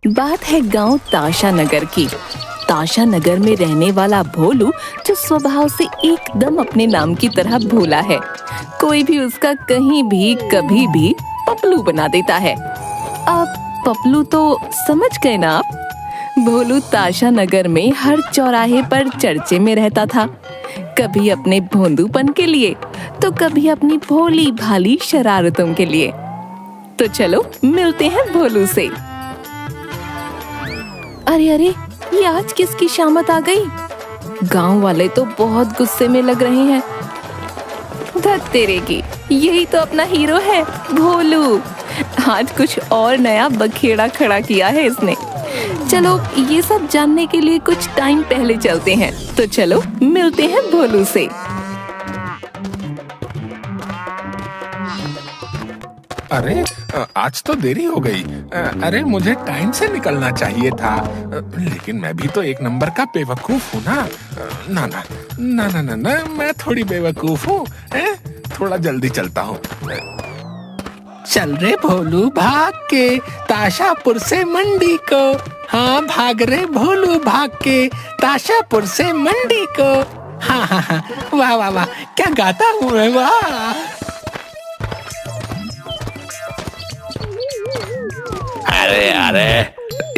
बात है गांव ताशा नगर की। ताशा नगर में रहने वाला भोलू जो स्वभाव से एकदम अपने नाम की तरह भोला है। कोई भी उसका कहीं भी कभी भी पपलू बना देता है। अब पपलू तो समझ गए ना आप। भोलू ताशा नगर में हर चौराहे पर चर्चे में रहता था, कभी अपने भोंदूपन के लिए तो कभी अपनी भोली भाली शरारतों के लिए। तो चलो मिलते हैं भोलू से। अरे अरे, ये आज किसकी शामत आ गई? गांव वाले तो बहुत गुस्से में लग रहे हैं। धत तेरे की, यही तो अपना हीरो है भोलू। आज कुछ और नया बखेड़ा खड़ा किया है इसने। चलो ये सब जानने के लिए कुछ टाइम पहले चलते हैं। तो चलो मिलते हैं भोलू से। अरे आज तो देरी हो गई। अरे मुझे टाइम से निकलना चाहिए था, लेकिन मैं भी तो एक नंबर का बेवकूफ हूँ ना। ना ना ना ना ना ना, मैं थोड़ी बेवकूफ हूँ। थोड़ा जल्दी चलता हूँ। चल रे भोलू भाग के ताशापुर से मंडी को। हाँ भाग रे भोलू भाग के ताशापुर से मंडी को। हाँ हाँ हाँ, वाह वाह वाह, क्या गाता हूँ मैं, वाह। अरे अरे,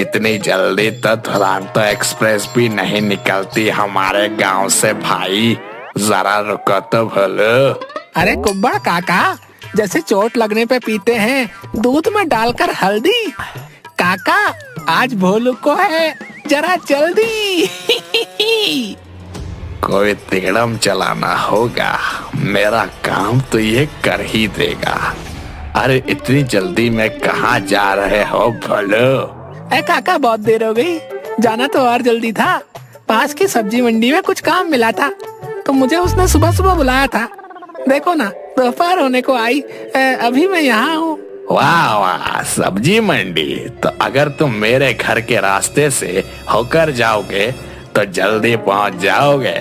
इतनी जल्दी तो दुरंतो एक्सप्रेस भी नहीं निकलती हमारे गांव से भाई। जरा रुको तो भोलू। अरे कुब्बड़ काका, जैसे चोट लगने पे पीते हैं दूध में डालकर हल्दी। काका आज भोलू को है जरा जल्दी। कोई तिगड़म चलाना होगा, मेरा काम तो ये कर ही देगा। अरे इतनी जल्दी में कहाँ जा रहे हो भोलू? काका बहुत देर हो गई, जाना तो और जल्दी था। पास की सब्जी मंडी में कुछ काम मिला था तो मुझे उसने सुबह सुबह बुलाया था। देखो ना, दोपहर होने को आई, अभी मैं यहाँ हूँ। वाह वाह, सब्जी मंडी। तो अगर तुम मेरे घर के रास्ते से होकर जाओगे तो जल्दी पहुँच जाओगे।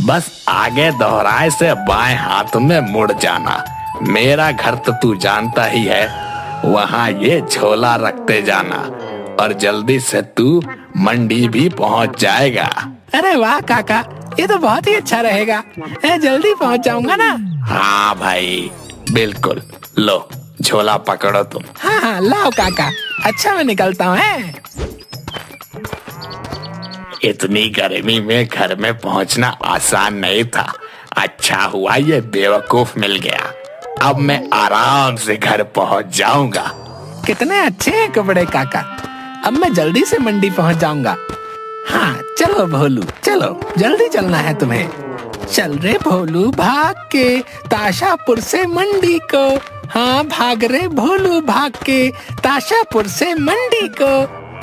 बस आगे दोहराए से बाएं हाथ में मुड़ जाना। मेरा घर तो तू जानता ही है, वहाँ ये झोला रखते जाना और जल्दी से तू मंडी भी पहुँच जाएगा। अरे वाह काका, ये तो बहुत ही अच्छा रहेगा। जल्दी पहुँच जाऊंगा ना। हाँ भाई बिल्कुल, लो झोला पकड़ो तुम। हाँ हाँ लाओ काका, अच्छा मैं निकलता हूँ। इतनी गर्मी में घर में पहुँचना आसान नहीं था। अच्छा हुआ ये बेवकूफ मिल गया। अब मैं आराम से घर पहुँच जाऊंगा। कितने अच्छे हैं कपड़े काका। अब मैं जल्दी से मंडी पहुँच जाऊंगा। हाँ चलो भोलू, चलो जल्दी चलना है तुम्हें। चल रे भोलू भाग के ताशापुर से मंडी को। हाँ भाग रे भोलू भाग के ताशापुर से मंडी को।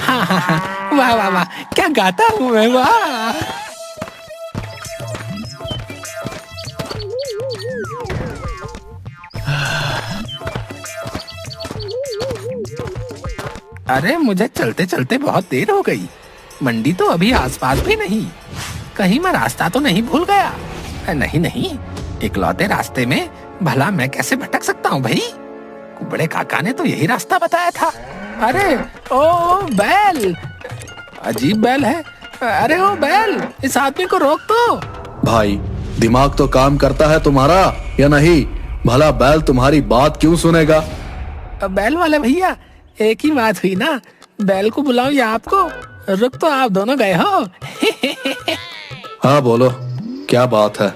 हाँ हाँ हाँ, वाह वाह वाह, क्या गाता हूँ मैं, वाह। अरे मुझे चलते चलते बहुत देर हो गई। मंडी तो अभी आसपास भी नहीं। कहीं मैं रास्ता तो नहीं भूल गया? नहीं नहीं, इकलौते रास्ते में भला मैं कैसे भटक सकता हूँ भाई? कुबड़े काका ने तो यही रास्ता बताया था। अरे ओ बैल, अजीब बैल है। अरे ओ बैल, इस आदमी को रोक तो। भाई दिमाग तो काम करता है तुम्हारा या नहीं? भला बैल तुम्हारी बात क्यों सुनेगा? बैल वाले भैया, एक ही बात हुई ना, बैल को बुलाऊं या आपको? रुक तो आप दोनों गए हो। हाँ बोलो, क्या बात है?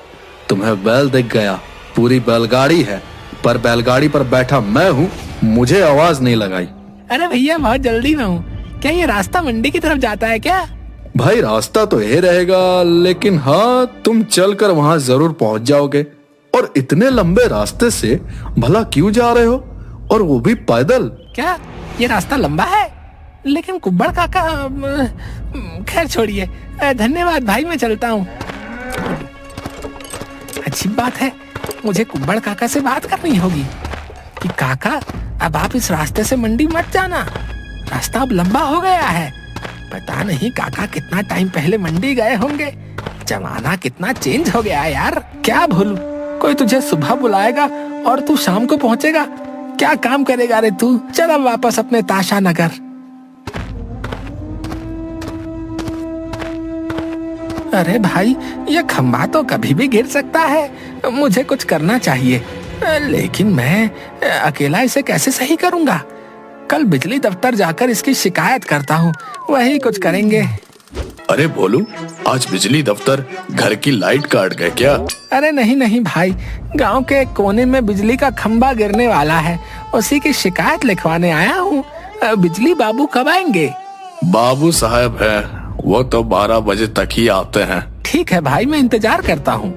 तुम्हें बैल दिख गया? पूरी बैलगाड़ी है, पर बैलगाड़ी पर बैठा मैं हूँ, मुझे आवाज नहीं लगाई। अरे भैया बहुत जल्दी में हूँ। क्या ये रास्ता मंडी की तरफ जाता है क्या? भाई रास्ता तो यही रहेगा, लेकिन हाँ तुम चलकर वहाँ जरूर पहुँच जाओगे। और इतने लंबे रास्ते से भला क्यों जा रहे हो, और वो भी पैदल? क्या ये रास्ता लंबा है? लेकिन कुब्बड़ काका, खैर छोड़िए, धन्यवाद भाई, मैं चलता हूँ। अच्छी बात है, मुझे कुब्बड़ काका से बात करनी होगी कि काका अब आप इस रास्ते से मंडी मत जाना, रास्ता अब लंबा हो गया है। पता नहीं काका कितना टाइम पहले मंडी गए होंगे। जमाना कितना चेंज हो गया है यार। क्या भूलू, कोई तुझे सुबह बुलाएगा और तू शाम को पहुंचेगा। क्या काम करेगा रे तू? चल अब वापस अपने ताशा नगर। अरे भाई, ये खंभा तो कभी भी गिर सकता है, मुझे कुछ करना चाहिए। लेकिन मैं अकेला इसे कैसे सही करूंगा? कल बिजली दफ्तर जाकर इसकी शिकायत करता हूँ, वही कुछ करेंगे। अरे भोलू, आज बिजली दफ्तर घर की लाइट काट गए क्या? अरे नहीं नहीं भाई, गांव के एक कोने में बिजली का खंभा गिरने वाला है, उसी की शिकायत लिखवाने आया हूँ। बिजली बाबू कब आएंगे? बाबू साहब है, वो तो 12 बजे तक ही आते हैं। ठीक है भाई, मैं इंतजार करता हूँ।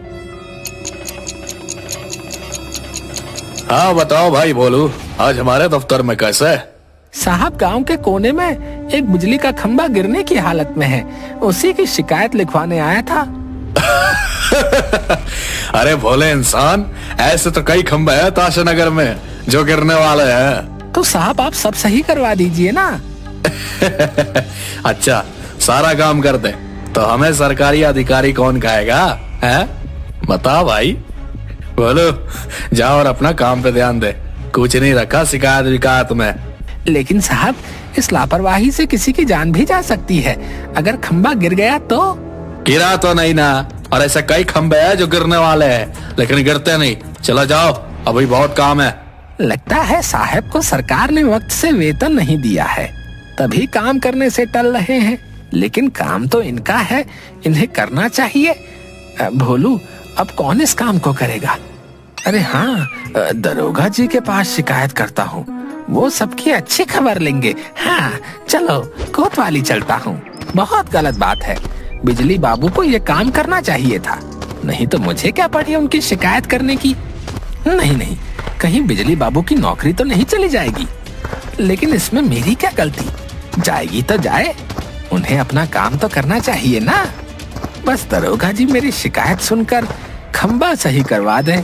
हाँ बताओ भाई भोलू, आज हमारे दफ्तर में कैसा है? साहब, गांव के कोने में एक बिजली का खंभा गिरने की हालत में है, उसी की शिकायत लिखवाने आया था। अरे भोले इंसान, ऐसे तो कई खंभे हैं ताशा नगर में जो गिरने वाले हैं। तो साहब आप सब सही करवा दीजिए ना। अच्छा, सारा काम कर दे तो हमें सरकारी अधिकारी कौन कहेगा? है बता भाई। बोलो, जाओ और अपना काम पे ध्यान दे, कुछ नहीं रखा शिकायत विकायत में। लेकिन साहब, इस लापरवाही से किसी की जान भी जा सकती है। अगर खंभा गिर गया तो? गिरा तो नहीं ना, और ऐसे कई खंभे हैं जो गिरने वाले हैं लेकिन गिरते नहीं। चलो जाओ, अभी बहुत काम है। लगता है साहब को सरकार ने वक्त से वेतन नहीं दिया है, तभी काम करने से टल रहे हैं। लेकिन काम तो इनका है, इन्हें करना चाहिए। भोलू, अब कौन इस काम को करेगा? अरे हाँ, दरोगा जी के पास शिकायत करता हूँ, वो सबकी अच्छी खबर लेंगे। हाँ चलो, कोतवाली चलता हूँ। बहुत गलत बात है, बिजली बाबू को ये काम करना चाहिए था, नहीं तो मुझे क्या पड़ी उनकी शिकायत करने की। नहीं नहीं, कहीं बिजली बाबू की नौकरी तो नहीं चली जाएगी। लेकिन इसमें मेरी क्या गलती? जाएगी तो जाए, उन्हें अपना काम तो करना चाहिए ना। बस दरोगा जी मेरी शिकायत सुनकर खंभा सही करवा दे।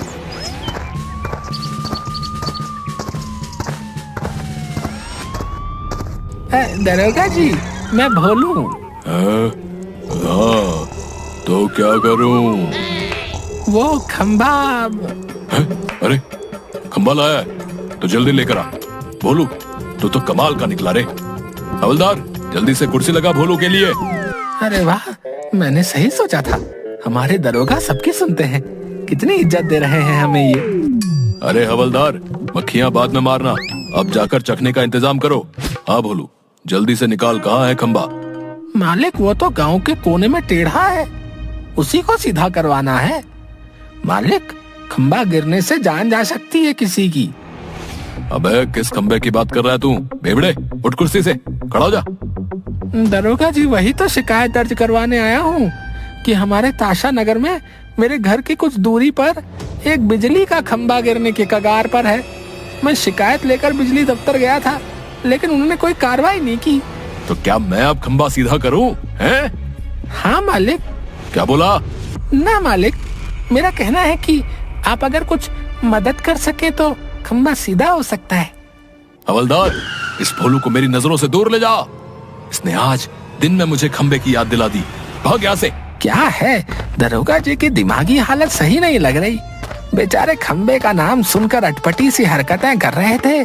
दरोगा जी, मैं भोलू। हाँ, तो क्या करूं? वो खंभा। अरे खंभा लाया है तो जल्दी लेकर आ। भोलू, तू तो कमाल का निकला रे। हवलदार, जल्दी से कुर्सी लगा भोलू के लिए। अरे वाह, मैंने सही सोचा था, हमारे दरोगा सबकी सुनते हैं, कितनी इज्जत दे रहे हैं हमें ये। अरे हवलदार, मक्खियां बाद में मारना, अब जाकर चखने का इंतजाम करो। हाँ भोलू, जल्दी से निकाल, कहाँ है खंभा? मालिक, वो तो गांव के कोने में टेढ़ा है, उसी को सीधा करवाना है। मालिक, खंभा गिरने से जान जा सकती है किसी की। अबे किस खंबे की बात कर रहा है तू? बेवड़े, उठ कुर्सी से, खड़ा हो जा। दरोगा जी, वही तो शिकायत दर्ज करवाने आया हूँ कि हमारे ताशा नगर में मेरे घर की कुछ दूरी पर एक बिजली का खंभा गिरने के कगार पर है। मैं शिकायत लेकर बिजली दफ्तर गया था, लेकिन उन्होंने कोई कार्रवाई नहीं की। तो क्या मैं अब खंभा सीधा करूं? हैं? हाँ मालिक। क्या बोला? ना मालिक, मेरा कहना है कि आप अगर कुछ मदद कर सके तो खंभा सीधा हो सकता है। हवलदार, इस भोलू को मेरी नजरों से दूर ले जा। इसने आज दिन में मुझे खंबे की याद दिला दी। भाग यहाँ से। क्या है, दरोगा जी की दिमागी हालत सही नहीं लग रही। बेचारे खंबे का नाम सुनकर अटपटी सी हरकतें कर रहे थे,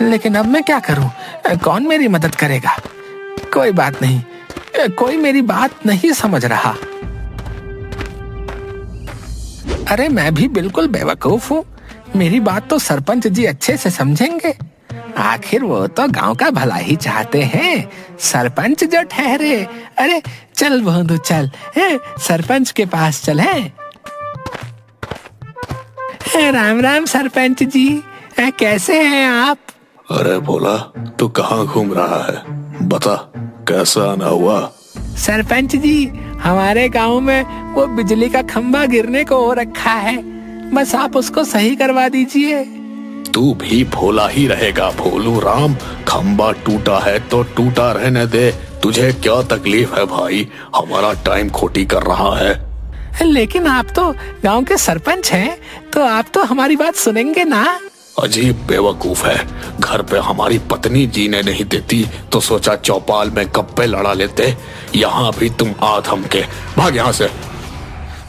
लेकिन अब मैं क्या करूं? कौन मेरी मदद करेगा? कोई बात नहीं, कोई मेरी बात नहीं समझ रहा। अरे मैं भी बिल्कुल बेवकूफ हूँ, मेरी बात तो सरपंच जी अच्छे से समझेंगे। आखिर वो तो गांव का भला ही चाहते हैं, सरपंच जो ठहरे। अरे चल बंधु चल, सरपंच के पास चल। राम राम सरपंच जी, कैसे हैं आप? अरे भोला, तू कहाँ घूम रहा है? बता, कैसा आना हुआ? सरपंच जी, हमारे गांव में वो बिजली का खंभा गिरने को हो रखा है, बस आप उसको सही करवा दीजिए। तू भी भोला ही रहेगा भोलू राम। खंभा टूटा है तो टूटा रहने दे, तुझे क्या तकलीफ है भाई? हमारा टाइम खोटी कर रहा है। लेकिन आप तो गांव के सरपंच हैं, तो आप तो हमारी बात सुनेंगे ना? अजीब बेवकूफ है, घर पे हमारी पत्नी जीने नहीं देती तो सोचा चौपाल में गप्पे लड़ा लेते। यहाँ भी तुम आ थमके। भाग यहाँ से।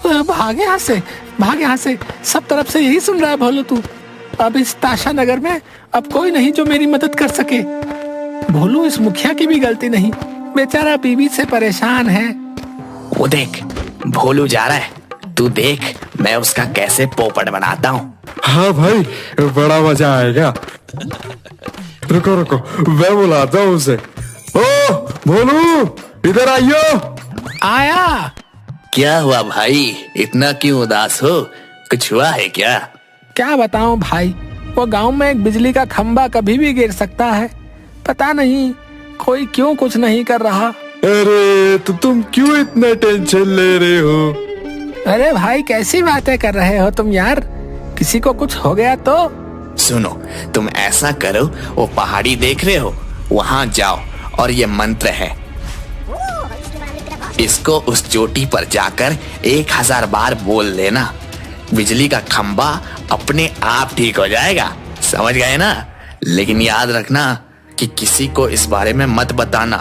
भाग यहाँ से, भाग यहाँ से, सब तरफ से यही सुन रहा है भोलू तू। अब इस ताशा नगर में अब कोई नहीं जो मेरी मदद कर सके। भोलू, इस मुखिया की भी गलती नहीं, बेचारा बीवी से परेशान है। वो देख, भोलू जा रहा है, तू देख मैं उसका कैसे पोपट बनाता हूँ। हाँ भाई, बड़ा मजा आएगा। रुको रुको, मैं बुलाता हूँ उसे। ओ भोलू, इधर आइयो। आया। क्या हुआ भाई, इतना क्यों उदास हो? कुछ हुआ है क्या? क्या बताऊं भाई, वो गांव में एक बिजली का खंभा कभी भी गिर सकता है। पता नहीं कोई क्यों कुछ नहीं कर रहा। अरे तो तुम क्यों इतना टेंशन ले रहे हो? अरे भाई कैसी बातें कर रहे हो तुम यार, किसी को कुछ हो गया तो? सुनो, तुम ऐसा करो, वो पहाड़ी देख रहे हो, वहां जाओ और ये मंत्र है, इसको उस चोटी पर जाकर 1000 बार बोल लेना। बिजली का खंभा अपने आप ठीक हो जाएगा, समझ गए ना? लेकिन याद रखना कि किसी को इस बारे में मत बताना,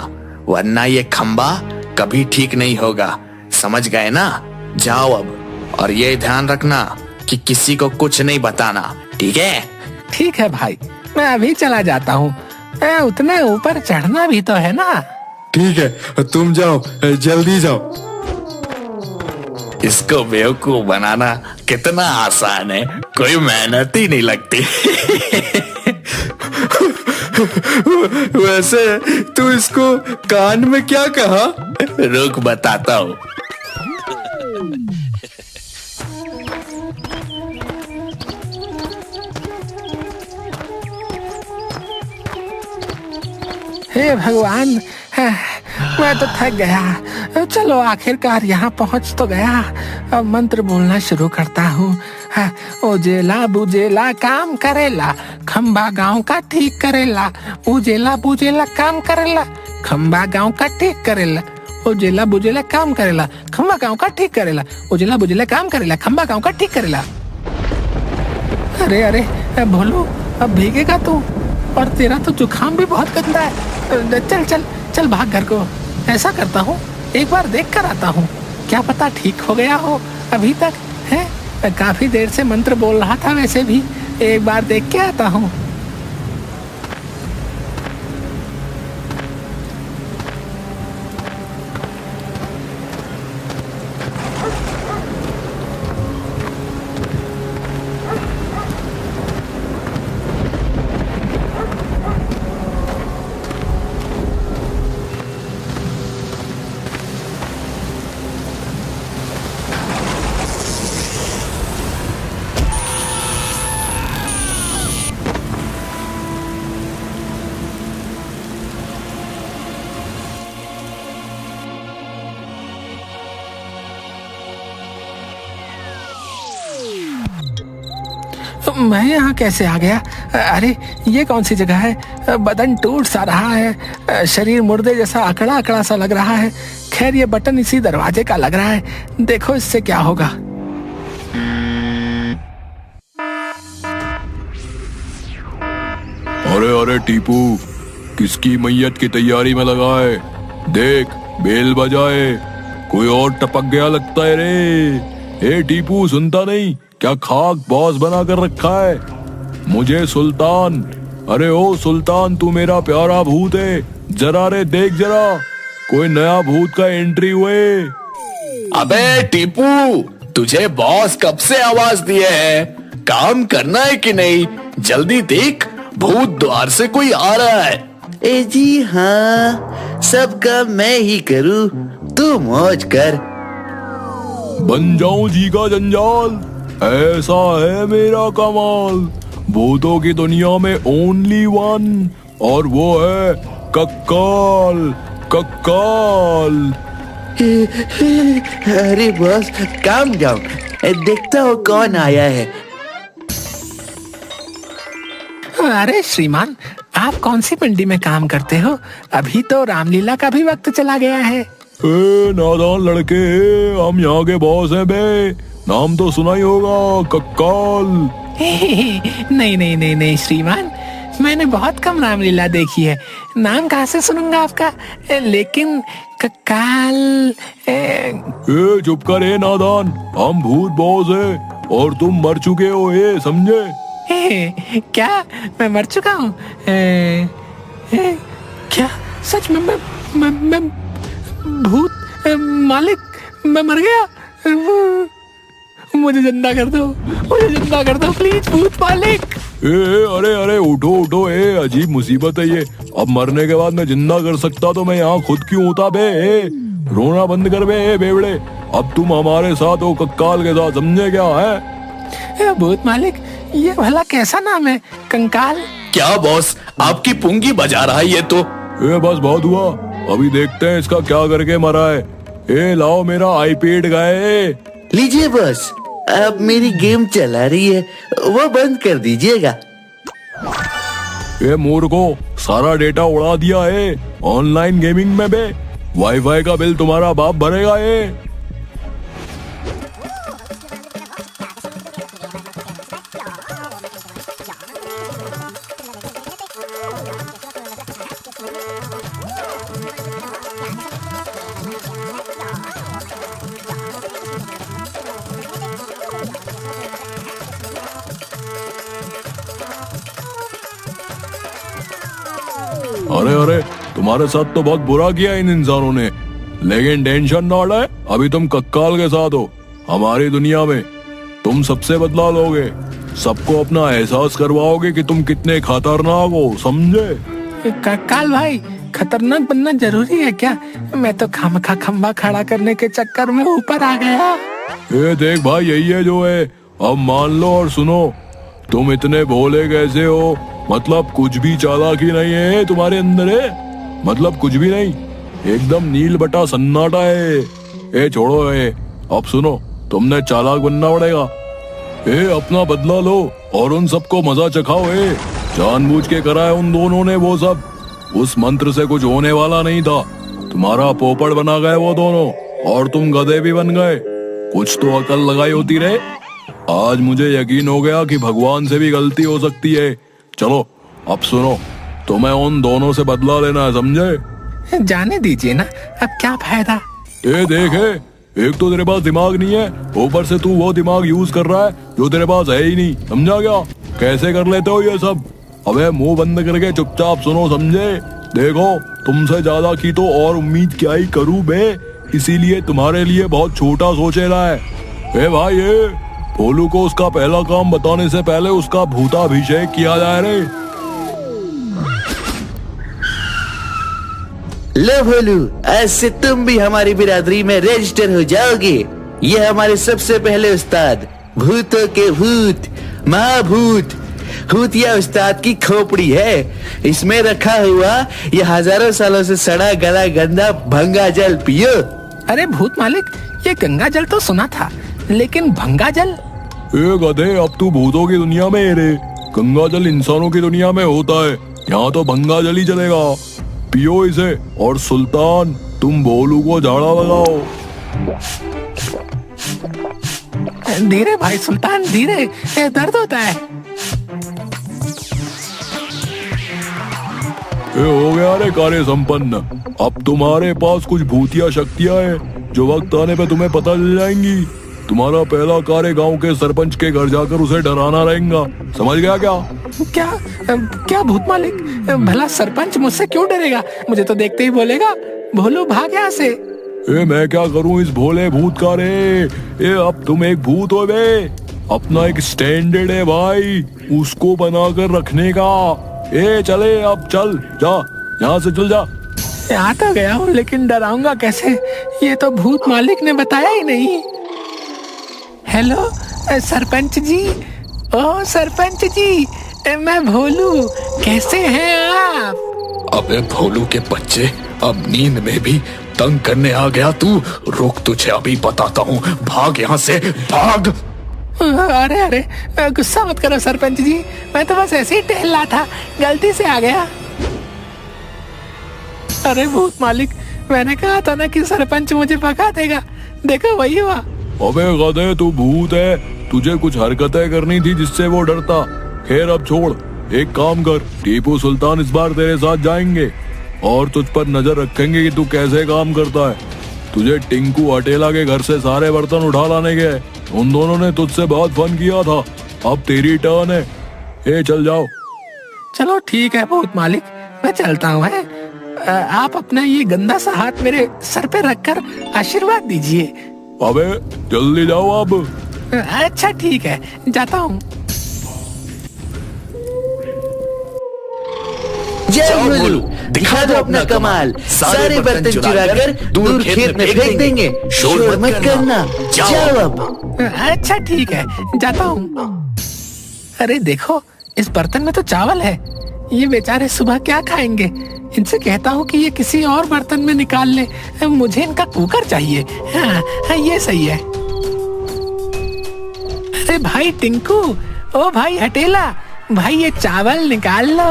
वरना ये खंभा कभी ठीक नहीं होगा, समझ गए ना? जाओ अब, और ये ध्यान रखना कि किसी को कुछ नहीं बताना, ठीक है? ठीक है भाई, मैं अभी चला जाता हूँ, उतने ऊपर चढ़ना भी तो है ना। ठीक है, तुम जाओ, जल्दी जाओ। इसको बेवकूफ बनाना कितना आसान है, कोई मेहनत ही नहीं लगती। वैसे तू इसको कान में क्या कहा? रुक बताता हूँ। हे भगवान, मैं तो थक गया। चलो आखिरकार यहाँ पहुँच तो गया। अब मंत्र बोलना शुरू करता हूँ। उजेला बुजेला काम करेला, खंबा गांव का ठीक करेला। उजेला बुजेला काम करेला, खंबा गांव का ठीक करेला। उजेला बुजेला काम करेला, खंबा गांव का ठीक करेला। उजेला बुजेला काम करेला, खंबा गांव का ठीक करेला। अरे अरे भोलू, अब भीगेगा तू, और तेरा तो जुकाम भी बहुत गंदा है। चल चल चल भाग घर को। ऐसा करता हूँ, एक बार देख कर आता हूँ, क्या पता ठीक हो गया हो अभी तक है। काफी देर से मंत्र बोल रहा था, वैसे भी एक बार देख के आता हूँ। मैं यहाँ कैसे आ गया? अरे ये कौन सी जगह है? बदन टूट सा रहा है, शरीर मुर्दे जैसा अकड़ा अकड़ा सा लग रहा है। खैर ये बटन इसी दरवाजे का लग रहा है, देखो इससे क्या होगा। अरे अरे टीपू, किसकी मैयत की तैयारी में लगा है? देख बेल बजाए, कोई और टपक गया लगता है रे। ए टीपू, सुनता नहीं क्या खाक बॉस बना कर रखा है मुझे? सुल्तान, अरे ओ सुल्तान, तू मेरा प्यारा भूत है, जरा रे देख जरा, कोई नया भूत का एंट्री हुए। अबे टीपू, तुझे बॉस कब से आवाज दिए है? काम करना है कि नहीं? जल्दी देख, भूत द्वार से कोई आ रहा है। ए जी हाँ, सब काम मैं ही करूँ, तू मौज कर। बन जाऊं जी का जंजाल, ऐसा है मेरा कमाल। भूतों की दुनिया में ओनली वन, और वो है कक्काल। कक्काल। अरे बॉस, काम डाउन, देखता हो कौन आया है। अरे श्रीमान, आप कौन सी मंडी में काम करते हो? अभी तो रामलीला का भी वक्त चला गया है। ए नादान लड़के, हम यहाँ के बॉस हैं बे, नाम तो सुना ही होगा, कक्काल। नहीं नहीं नहीं नहीं श्रीमान, मैंने बहुत कम रामलीला देखी है, नाम कहाँ से सुनूंगा आपका? लेकिन कक्काल। ए चुप कर ए नादान, हम भूत बॉस है और तुम मर चुके हो, ये समझे? क्या मैं मर चुका हूँ? क्या सच में? मैं भूत? मालिक मैं मर गया। मुझे जिंदा कर दो, मुझे जिंदा कर दो प्लीज भूत मालिक। अरे अरे उठो उठो, अजीब मुसीबत है ये। अब मरने के बाद मैं जिंदा कर सकता तो मैं यहाँ खुद क्यों होता बे? रोना बंद कर बे बेवड़े। अब तुम हमारे साथ हो कंकाल के साथ, समझे क्या है? भूत मालिक, ये भला कैसा नाम है, कंकाल? क्या बॉस, आपकी पुंगी बजा रहा है ये तो। बस बहुत हुआ, अभी देखते हैं इसका क्या करके मरा है। लाओ मेरा आईपैड गए। लीजिए बॉस, अब मेरी गेम चला रही है, वो बंद कर दीजिएगा। मूर्खो, सारा डेटा उड़ा दिया है ऑनलाइन गेमिंग में बे। वाईफाई का बिल तुम्हारा बाप भरेगा ये। अरे अरे, तुम्हारे साथ तो बहुत बुरा किया इन इंसानों ने, लेकिन टेंशन ना ले, अभी तुम कंकाल के साथ हो हमारी दुनिया में। तुम सबसे बदला लोगे, सबको अपना एहसास करवाओगे कि तुम कितने खतरनाक हो, समझे? कंकाल भाई, खतरनाक बनना जरूरी है क्या? मैं तो खामखा खंबा खड़ा करने के चक्कर में ऊपर आ गया। देख भाई, यही है जो है। अब मान लो और सुनो, तुम इतने भोले कैसे हो? मतलब कुछ भी चालाकी नहीं है तुम्हारे अंदर है, मतलब कुछ भी नहीं, एकदम नील बटा सन्नाटा है। छोड़ो अब सुनो, तुमने चालाक बनना पड़ेगा। अपना बदला लो और उन सबको मजा चखाओ। जानबूझ के कराए उन दोनों ने वो सब। उस मंत्र से कुछ होने वाला नहीं था, तुम्हारा पोपड़ बना गए वो दोनों, और तुम गधे भी बन गए। कुछ तो अकल लगाई होती रहे। आज मुझे यकीन हो गया कि भगवान से भी गलती हो सकती है। चलो अब सुनो, तुम्हें उन दोनों से बदला लेना है, समझे? जाने दीजिए ना, अब क्या फायदा? देखे, एक तो तेरे पास दिमाग नहीं है, ऊपर से तू वो दिमाग यूज कर रहा है जो तेरे पास है ही नहीं, समझा क्या? कैसे कर लेते हो ये सब? अबे मुंह बंद करके चुपचाप सुनो, समझे? देखो, तुमसे ज्यादा की तो और उम्मीद क्या ही करूं बे, इसीलिए तुम्हारे लिए बहुत छोटा सोचेला है। भाई, भोलू को उसका पहला काम बताने से पहले उसका भूताभिषेक किया जाए रे। लो भोलू, आज से तुम भी हमारी बिरादरी में रजिस्टर हो जाओगे। ये हमारे सबसे पहले उस्ताद, भूतों के भूत, महाभूत भूतिया उस्ताद की खोपड़ी है। इसमें रखा हुआ ये हजारों सालों से सड़ा गला गंदा भंगा जल पियो। अरे भूत मालिक, ये गंगा जल तो सुना था, लेकिन भंगा जल? गधे, अब तू भूतों की दुनिया में है रे, गंगा जल इंसानों की दुनिया में होता है। यहाँ तो भंगा जल ही चलेगा। पियो इसे, और सुल्तान तुम भोलू को झाड़ा लगाओ। धीरे भाई सुल्तान, धीरे, दर्द होता है। हो गया रे कार्य संपन्न। अब तुम्हारे पास कुछ भूतिया शक्तियां हैं जो वक्त आने पे तुम्हें पता चल जाएंगी। तुम्हारा पहला कार्य गांव के सरपंच के घर जाकर उसे डराना रहेगा, समझ गया क्या? क्या भूत मालिक, भला सरपंच मुझसे क्यों डरेगा? मुझे तो देखते ही बोलेगा, भोलू भाग यहाँ से। मैं क्या करूं इस भोले भूत का रे? अब तुम एक भूत हो बे, अपना एक स्टैंडर्ड है भाई, उसको बनाकर रखने का। चले, अब चल, जा यहाँ से, चल जा। आ तो गया हूँ, लेकिन डराऊंगा कैसे? ये तो भूत मालिक ने बताया ही नहीं। हेलो सरपंच जी, ओ सरपंच जी, मैं भोलू, कैसे हैं आप? अबे भोलू के बच्चे, अब नींद में भी तंग करने आ गया तू। रुक, तुझे अभी बताता हूँ, भाग यहाँ से, भाग। अरे अरे, गुस्सा मत करो सरपंच जी, मैं तो बस ऐसे ही टहल रहा था, गलती से आ गया। अरे भूत मालिक, मैंने कहा था ना कि सरपंच मुझे भगा देगा, देखो वही हुआ। अबे गधे, तू भूत है, तुझे कुछ हरकतें करनी थी जिससे वो डरता। खैर अब छोड़, एक काम कर, टीपू सुल्तान इस बार तेरे साथ जाएंगे और तुझ पर नजर रखेंगे कि तू कैसे काम करता है। तुझे टिंकू अटेला के घर से सारे बर्तन उठा लाने गए, उन दोनों ने तुझसे बहुत फन किया था। अब तेरी टर्न है, चल जाओ। चलो ठीक है भूत मालिक, मैं चलता हूँ। आप अपना ये गंदा सा हाथ मेरे सर पे रखकर आशीर्वाद दीजिए। अबे जल्दी जाओ अब। अच्छा ठीक है, जाता हूँ। जय भोलू, दिखा दो अपना कमाल। सारे बर्तन चुरा कर दूर खेत में फेंक देंगे। शोर मत करना, जाओ अब। अच्छा ठीक है, जाता हूँ। अरे देखो, इस बर्तन में तो चावल है। ये बेचारे सुबह क्या खाएंगे? इनसे कहता हूँ कि ये किसी और बर्तन में निकाल ले। मुझे इनका कुकर चाहिए। हाँ, ये सही है। अरे भाई टिंकू, ओ भाई हटेला, भाई ये चावल निकाल लो,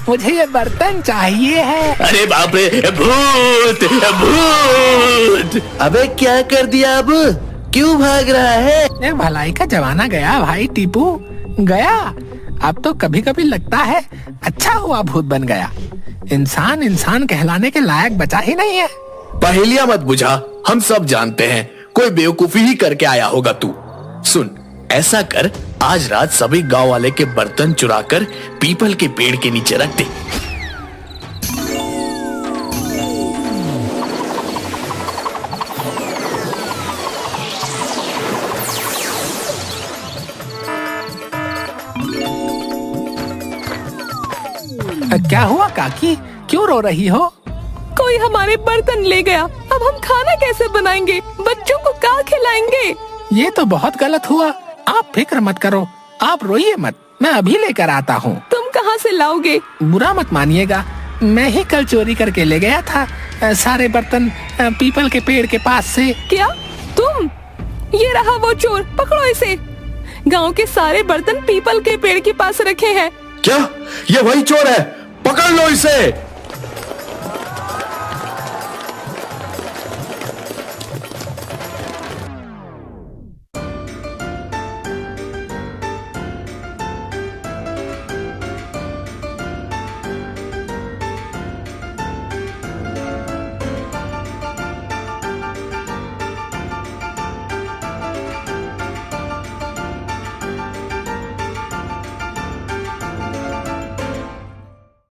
मुझे ये बर्तन चाहिए है। अरे बाप रे, भूत भूत! अबे क्या कर दिया अब? क्यों भाग रहा है? भलाई का जमाना गया भाई टीपू, गया। अब तो कभी कभी लगता है अच्छा हुआ भूत बन गया। इंसान इंसान कहलाने के लायक बचा ही नहीं है। पहेलियां मत बुझा, हम सब जानते हैं कोई बेवकूफी ही करके आया होगा तू। सुन, ऐसा कर, आज रात सभी गांव वाले के बर्तन चुराकर पीपल के पेड़ के नीचे रख दे। क्या हुआ काकी, क्यों रो रही हो? कोई हमारे बर्तन ले गया, अब हम खाना कैसे बनाएंगे? बच्चों को क्या खिलाएंगे? ये तो बहुत गलत हुआ। आप फिक्र मत करो, आप रोइए मत, मैं अभी लेकर आता हूँ। तुम कहाँ से लाओगे? बुरा मत मानिएगा, मैं ही कल चोरी करके ले गया था सारे बर्तन पीपल के पेड़ के पास से। क्या तुम? ये रहा वो चोर, पकड़ो इसे। गांव के सारे बर्तन पीपल के पेड़ के पास रखे हैं। क्या ये वही चोर है? पकड़ लो इसे।